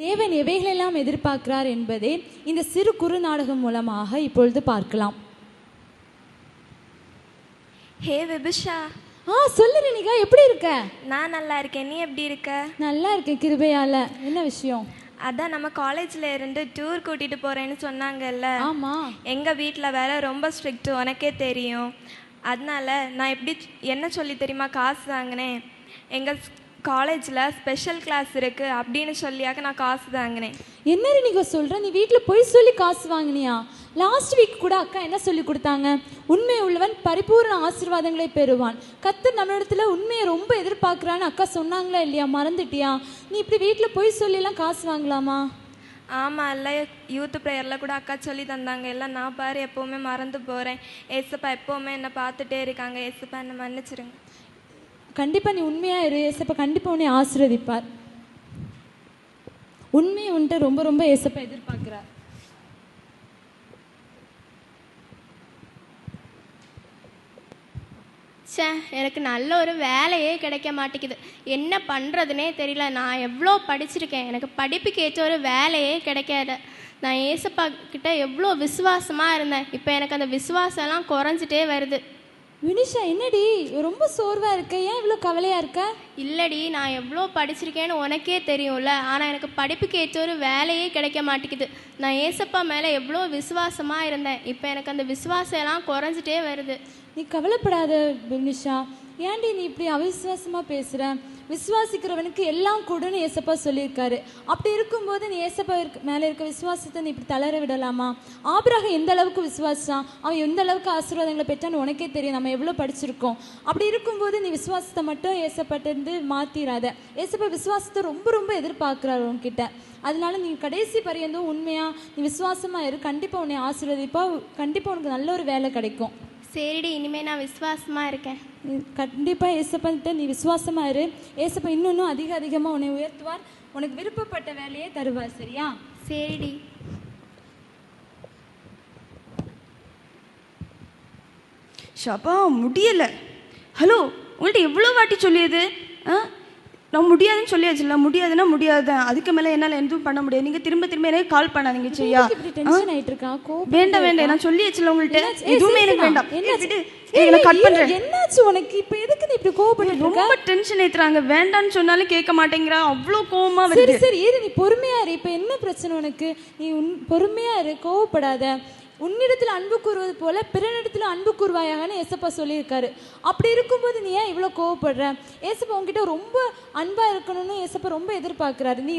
தேவன் எவைகளெல்லாம் எதிர்பார்க்கிறார் என்பதை இந்த சிறு குறு நாடகம் மூலமாக இப்பொழுது பார்க்கலாம். ஹே விபிஷா. சொல்லு ரேணிகா, எப்படி இருக்க? நான் நல்லா இருக்கேன், நீ எப்படி இருக்க? நல்லா இருக்கேன் கிருபையால. என்ன விஷயம்? அதான் நம்ம காலேஜ்ல இருந்து டூர் கூட்டிட்டு போறேன்னு சொன்னாங்கல்ல. ஆமா. எங்க வீட்டில் வேற ரொம்ப ஸ்ட்ரிக்ட், உனக்கே தெரியும். அதனால நான் எப்படி என்ன சொல்லி தெரியுமா காசு வாங்கினேன். எங்கள் காலேஜில் ஸ்பெஷல் கிளாஸ் இருக்குது அப்படின்னு சொல்லியாக நான் காசு வாங்கினேன். என்ன ரேணிகா சொல்கிற? நீ வீட்டில் போய் சொல்லி காசு வாங்கினியா? லாஸ்ட் வீக் கூட அக்கா என்ன சொல்லி கொடுத்தாங்க? உண்மை உள்ளவன் பரிபூர்ண ஆசீர்வாதங்களை பெறுவான். கர்த்தர் நம்மளிடத்துல உண்மையை ரொம்ப எதிர்பார்க்குறான்னு அக்கா சொன்னாங்களா இல்லையா? மறந்துட்டியா? நீ இப்படி வீட்டில் போய் சொல்லிலாம் காசு வாங்கலாமா? ஆமாம், இல்லை யூத் ப்ரேயரில் கூட அக்கா சொல்லி தந்தாங்க. எல்லாம் நான் பாரு எப்போவுமே மறந்து போகிறேன். ஏசப்பா எப்போவுமே என்னை பார்த்துட்டே இருக்காங்க. ஏசப்பா என்னை மன்னிச்சிருங்க. கண்டிப்பாக நீ உண்மையாக இரு, ஏசப்பா கண்டிப்பாக உன்னை ஆசீர்வதிப்பார். உண்மையை உன்ட்ட ரொம்ப ரொம்ப ஏசப்பா எதிர்பார்க்கிறார். சே, எனக்கு நல்ல ஒரு வேலையே கிடைக்க மாட்டேங்குது. என்ன பண்ணுறதுனே தெரியல. நான் எவ்வளோ படிச்சிருக்கேன், எனக்கு படிப்புக்கு ஏற்ற ஒரு வேலையே கிடைக்காது. நான் ஏசப்பா கிட்ட எவ்வளோ விசுவாசமாக இருந்தேன். இப்போ எனக்கு அந்த விசுவாசம்லாம் குறைஞ்சிட்டே வருது. வினிஷா, என்னடி ரொம்ப சோர்வாக இருக்க? ஏன் இவ்வளோ கவலையாக இருக்க? இல்லடி, நான் எவ்வளோ படிச்சிருக்கேன்னு உனக்கே தெரியும்ல. ஆனால் எனக்கு படிப்புக்கு ஏற்ற ஒரு வேலையே கிடைக்க மாட்டேங்குது. நான் ஏசப்பா மேலே எவ்வளோ விசுவாசமாக இருந்தேன். இப்போ எனக்கு அந்த விசுவாசம் எல்லாம் குறைஞ்சிட்டே வருது. நீ கவலைப்படாத வினிஷா. ஏன்டி நீ இப்படி அவிசுவாசமாக பேசுகிற? விசுவாசிக்கிறவனுக்கு எல்லாம் கூடன்னு ஏசப்பா சொல்லியிருக்காரு. அப்படி இருக்கும்போது நீ ஏசப்பா மேலே இருக்க விசுவாசத்தை நீ இப்படி தளர விடலாமா? ஆபிரகாம் எந்த அளவுக்கு விசுவாசிச்சான், அவன் எந்த அளவுக்கு ஆசீர்வாதங்களை பெற்றான்னு உனக்கே தெரியும். நம்ம எவ்வளோ படிச்சிருக்கோம். அப்படி இருக்கும்போது நீ விசுவாசத்தை மட்டும் ஏசப்பட்டு மாற்றிடாத. ஏசப்பா விசுவாசத்தை ரொம்ப ரொம்ப எதிர்பார்க்குறாரு உன்கிட்ட. அதனால நீ கடைசி பரியந்தும் உண்மையாக நீ விசுவாசமாக இரு. கண்டிப்பாக உன்னை ஆசீர்வதிப்பா. கண்டிப்பாக உனக்கு நல்ல ஒரு வேலை கிடைக்கும். சரிடி, இனிமேல் நான் விசுவாசமாக இருக்கேன். கண்டிப்பாக ஏசப்பன்ட்ட நீ விசுவாசமாக இரு. ஏசப்பா இன்னும் அதிகமாக உன்னை உயர்த்துவார். உனக்கு விருப்பப்பட்ட வேலையே தருவார். சரியா? சரிடி. ஷப்பா முடியலை. ஹலோ, உங்கள்கிட்ட எவ்வளோ வாட்டி சொல்லியது? நான் முடியாதுன்னு சொல்லியாச்சுல்ல. முடியாதுன்னா முடியாது, அதுக்கு மேலே என்னால் எதுவும் பண்ண முடியாது. நீங்கள் திரும்ப திரும்ப எனக்கு கால் பண்ணாதீங்க. சரியா? வேண்டாம் வேண்டாம், நான் சொல்லியாச்சுல உங்கள்கிட்ட. எதுவுமே எனக்கு வேண்டாம். என்னாச்சு உனக்கு? இப்போ எதுக்கு நீ இப்படி கோவப்பட்டு ரொம்ப டென்ஷன் ஏத்துறாங்க. வேண்டான்னு சொன்னாலும் கேட்க மாட்டேங்கிறா. அவ்வளோ கோவமா வருது. சரி நீ பொறுமையா இரு. இப்போ என்ன பிரச்சனை உனக்கு? நீ பொறுமையா இரு, கோவப்படாத. உன்னிடத்தில் அன்பு கூறுவது போல பிறனிடத்தில் அன்பு கூறுவாயாகன்னு ஏசப்பா சொல்லியிருக்காரு. அப்படி இருக்கும்போது நீ ஏன் இவ்வளோ கோவப்படுற? ஏசப்பா உங்ககிட்ட ரொம்ப அன்பா இருக்கணும்னு ஏசப்பா ரொம்ப எதிர்பார்க்குறாரு. நீ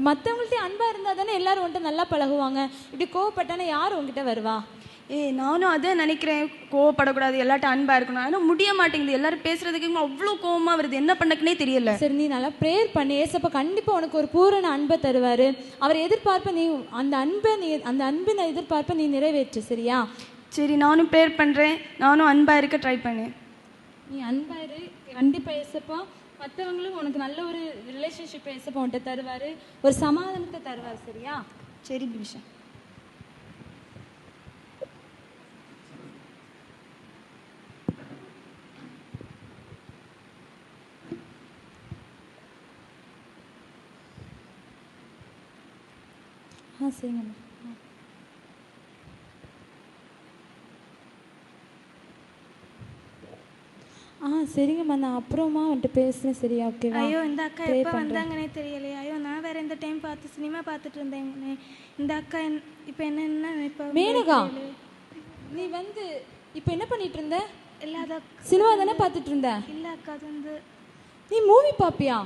மற்றவங்கள்ட்ட அன்பா இருந்தால் தானே எல்லாரும் உன்கிட்ட நல்லா பழகுவாங்க. இப்படி கோவப்பட்டானே யார் உங்ககிட்ட வருவா? நானும் அதை நினைக்கிறேன். கோவப்படக்கூடாது, எல்லாட்டும் அன்பா இருக்கணும். ஆனால் முடிய மாட்டேங்குது. எல்லாரும் பேசுறதுக்கு அவ்வளோ கோவமா வருது. என்ன பண்ணக்குனே தெரியல. சரி, நீ நல்லா ப்ரேயர் பண்ணி ஏசப்பா கண்டிப்பாக உனக்கு ஒரு பூரண அன்பை தருவார். அவர் எதிர்பார்ப்ப நீ அந்த அன்பின் எதிர்பார்ப்பை நீ நிறைவேற்று. சரியா? சரி, நானும் ப்ரேயர் பண்ணுறேன். நானும் அன்பா இருக்க ட்ரை பண்ணேன். நீ அன்பா இரு. கண்டிப்பாக ஏசப்பா மற்றவங்களும் உனக்கு நல்ல ஒரு ரிலேஷன்ஷிப்பை ஏசப்பா உன்கிட்ட தருவார். ஒரு சமாதானத்தை தருவார். சரியா? சரி பிஷா. சரிங்கம்மா. சரிங்கம்மா, நான் அப்புறமா வந்துட்டு பேசுகிறேன். சரியா? ஓகேவா? ஐயோ, இந்த அக்கா எப்போ வந்தாங்கன்னே தெரியலையே. ஐயோ, நான் வேற இந்த டைம் பார்த்து சினிமா பார்த்துட்டு இருந்தேன். இந்த அக்கா இப்போ என்ன இப்போ? மேனகா, நீ வந்து இப்போ என்ன பண்ணிட்டு இருந்த? இல்லாத சினிமா தானே பார்த்துட்டு இருந்த? இல்லை அக்கா, அது வந்து நீ மூவி பார்ப்பியா?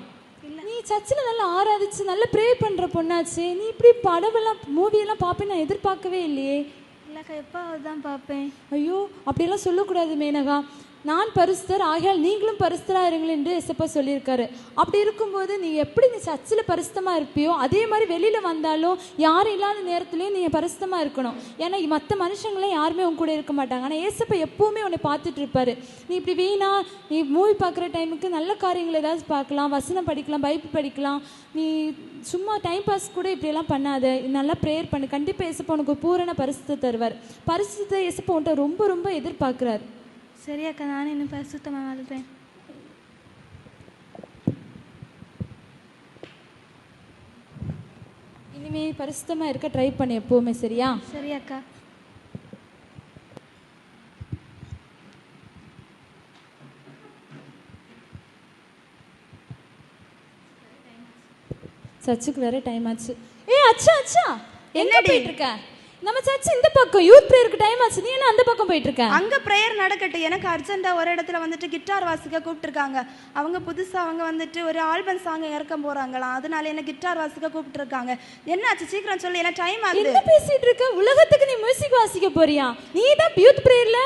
நீ சர்ச்சில் நல்லா ஆராதிச்சு நல்லா ப்ரே பண்ணுற பொண்ணாச்சு. நீ இப்படி படமெல்லாம் மூவியெல்லாம் பார்ப்பேன்னு நான் எதிர்பார்க்கவே இல்லையே. இல்லைக்கா, எப்போ தான் பார்ப்பேன். ஐயோ, அப்படியெல்லாம் சொல்லக்கூடாது மேனகா. நான் பரிசுத்தர் ஆகையால் நீங்களும் பரிசுத்தராக இருங்கள் என்று ஏசப்பா சொல்லியிருக்காரு. அப்படி இருக்கும்போது நீ எப்படி நீ சர்ச்சில் பரிசுத்தமாக இருப்பியோ அதே மாதிரி வெளியில் வந்தாலும் யாரும் இல்லாத நேரத்துலையும் நீ பரிசுத்தமாக இருக்கணும். ஏன்னா மற்ற மனுஷங்களே யாருமே உன் கூட இருக்க மாட்டாங்க. ஆனால் ஏசப்பா எப்போவுமே உன்னை பார்த்துட்டு இருப்பாரு. நீ இப்படி வீணா நீ மூவி பார்க்குற டைமுக்கு நல்ல காரியங்கள் ஏதாவது பார்க்கலாம், வசனம் படிக்கலாம், பைபிள் படிக்கலாம். நீ சும்மா டைம் பாஸ் கூட இப்படியெல்லாம் பண்ணாத. நல்லா ப்ரேயர் பண்ணு. கண்டிப்பாக ஏசப்பா உனக்கு பூரண பரிசுத்தை தருவார். பரிசுத்தை ஏசப்பா உன்ட்ட ரொம்ப ரொம்ப எதிர்பார்க்குறாரு. சரி அக்கா, நான் இன்னும் பரிசுத்தமாக வாழ்றேன். நீ பரிசுத்தமாக இருக்க ட்ரை பண்ணு எப்போவுமே, சரியா? சரி அக்கா. சர்ச்சுக்கு வேற டைம் ஆச்சு. அச்சா அச்சா, எங்க என்னடி? போயிட்டு இருக்க? நம்ம சர்ச் இந்த பக்கம், யூத் பிரேயருக்கு டைம் ஆச்சு. நீ என்ன அந்த பக்கம் போயிட்டு இருக்க? அங்க ப்ரேயர் நடக்கட்டு. எனக்கு அர்ஜென்ட்டா ஒரு இடத்துல வந்துட்டு கிட்டார் வாசிக்க கூப்பிட்டுருக்காங்க. அவங்க புதுசா அவங்க வந்துட்டு ஒரு ஆல்பம் சாங் இறக்க போறாங்களாம். அதனால என்ன கிட்டார் வாசிக்க கூப்பிட்டுருக்காங்க. என்னாச்சு சீக்கிரம் சொல்லு, என்ன டைம் ஆகுது. என்ன பேசிட்டு இருக்க? உலகத்துக்கு நீ மியூசிக் வாசிக்க போறியா? நீ தான் யூத் பிரேயர்ல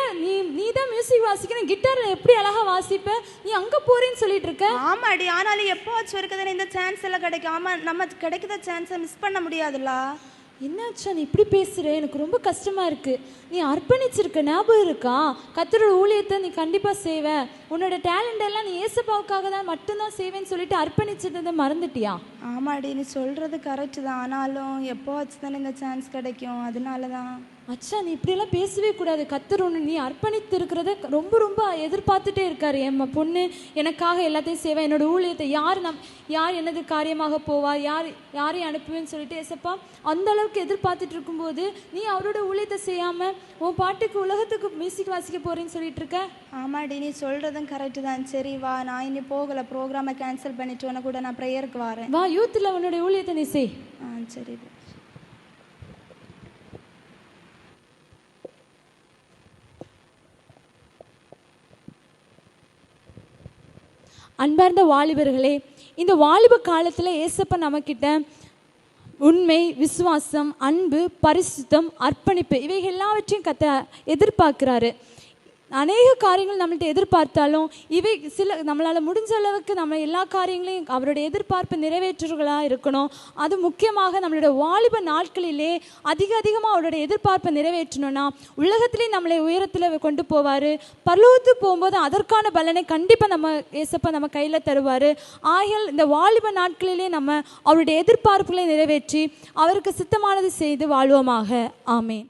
நீ தான் மியூசிக் வாசிக்கணும். கிட்டார்ல எப்படி அழகா வாசிப்ப? நீ அங்க போறேன்னு சொல்லிட்டு இருக்க. ஆமாடி, ஆனாலும் எப்போ வச்சு இருக்குதுன்னு இந்த சான்ஸ் எல்லாம் கிடைக்கும். ஆமா, நம்ம கிடைக்கிற சான்ஸை மிஸ் பண்ண முடியாதுல்ல. என்னாச்சா நீ இப்படி பேசுற? எனக்கு ரொம்ப கஷ்டமா இருக்கு. நீ அர்ப்பணிச்சிருக்க, ஞாபகம் இருக்கா? கர்த்தரோட ஊழியத்தை நீ கண்டிப்பா செய்வ, உன்னோட டேலண்ட் எல்லாம் நீ ஏசப்பாவுக்காக தான் மட்டும்தான் செய்வேன்னு சொல்லிட்டு அர்ப்பணிச்சதை மறந்துட்டியா? ஆமாடி, நீ சொல்றது கரெக்ட் தான். ஆனாலும் எப்போ வச்சு தானே இந்த சான்ஸ் கிடைக்கும், அதனால தான். அச்சா நீ இப்படியெல்லாம் பேசவே கூடாது. கர்த்தர் ஒன்று நீ அர்ப்பணித்து இருக்கிறத ரொம்ப ரொம்ப எதிர்பார்த்துட்டே இருக்காரு. என் பொண்ணு எனக்காக எல்லாத்தையும் செய்வேன், என்னோட ஊழியத்தை யார் எனது காரியமாக போவா, யாரையும் அனுப்புவேன்னு சொல்லிட்டு ஏசப்பா அந்த அளவுக்கு எதிர்பார்த்துட்டு இருக்கும்போது நீ அவரோட ஊழியத்தை செய்யாமல் உன் பாட்டுக்கு உலகத்துக்கு மியூசிக் வாசிக்க போறேன்னு சொல்லிட்டு இருக்க. ஆமாடி, நீ சொல்றதும் கரெக்டு தான். சரி வா, நான் இனி போகலை, ப்ரோக்ராமை கேன்சல் பண்ணிட்டு உன கூட நான் ப்ரேயருக்கு வரேன். வா, யூத்தில் உன்னோட ஊழியத்தை நீ செய். சரி. அன்பார்ந்த வாலிபர்களே, இந்த வாலிப காலத்தில் ஏசப்பா நம்மக்கிட்ட உண்மை, விசுவாசம், அன்பு, பரிசுத்தம், அர்ப்பணிப்பு இவைகள் எல்லாவற்றையும் எதிர்பார்க்குறாரு. அநேக காரியங்கள் நம்மள்ட்ட எதிர்பார்த்தாலும் இவை நம்மளால் முடிஞ்ச அளவுக்கு நம்ம எல்லா காரியங்களையும் அவருடைய எதிர்பார்ப்பு நிறைவேற்றுகளாக இருக்கணும். அது முக்கியமாக நம்மளோட வாலிப நாட்களிலே அதிகமாக அவருடைய எதிர்பார்ப்பை நிறைவேற்றணும்னா உலகத்திலே நம்மளை உயரத்தில் கொண்டு போவார். பரலோகத்துக்கு போகும்போது அதற்கான பலனை கண்டிப்பாக நம்ம ஏசப்பா நம்ம கையில் தருவார். ஆகையால் இந்த வாலிப நாட்களிலே நம்ம அவருடைய எதிர்பார்ப்புகளை நிறைவேற்றி அவருக்கு சித்தமானது செய்து வாழ்வோமாக. ஆமேன்.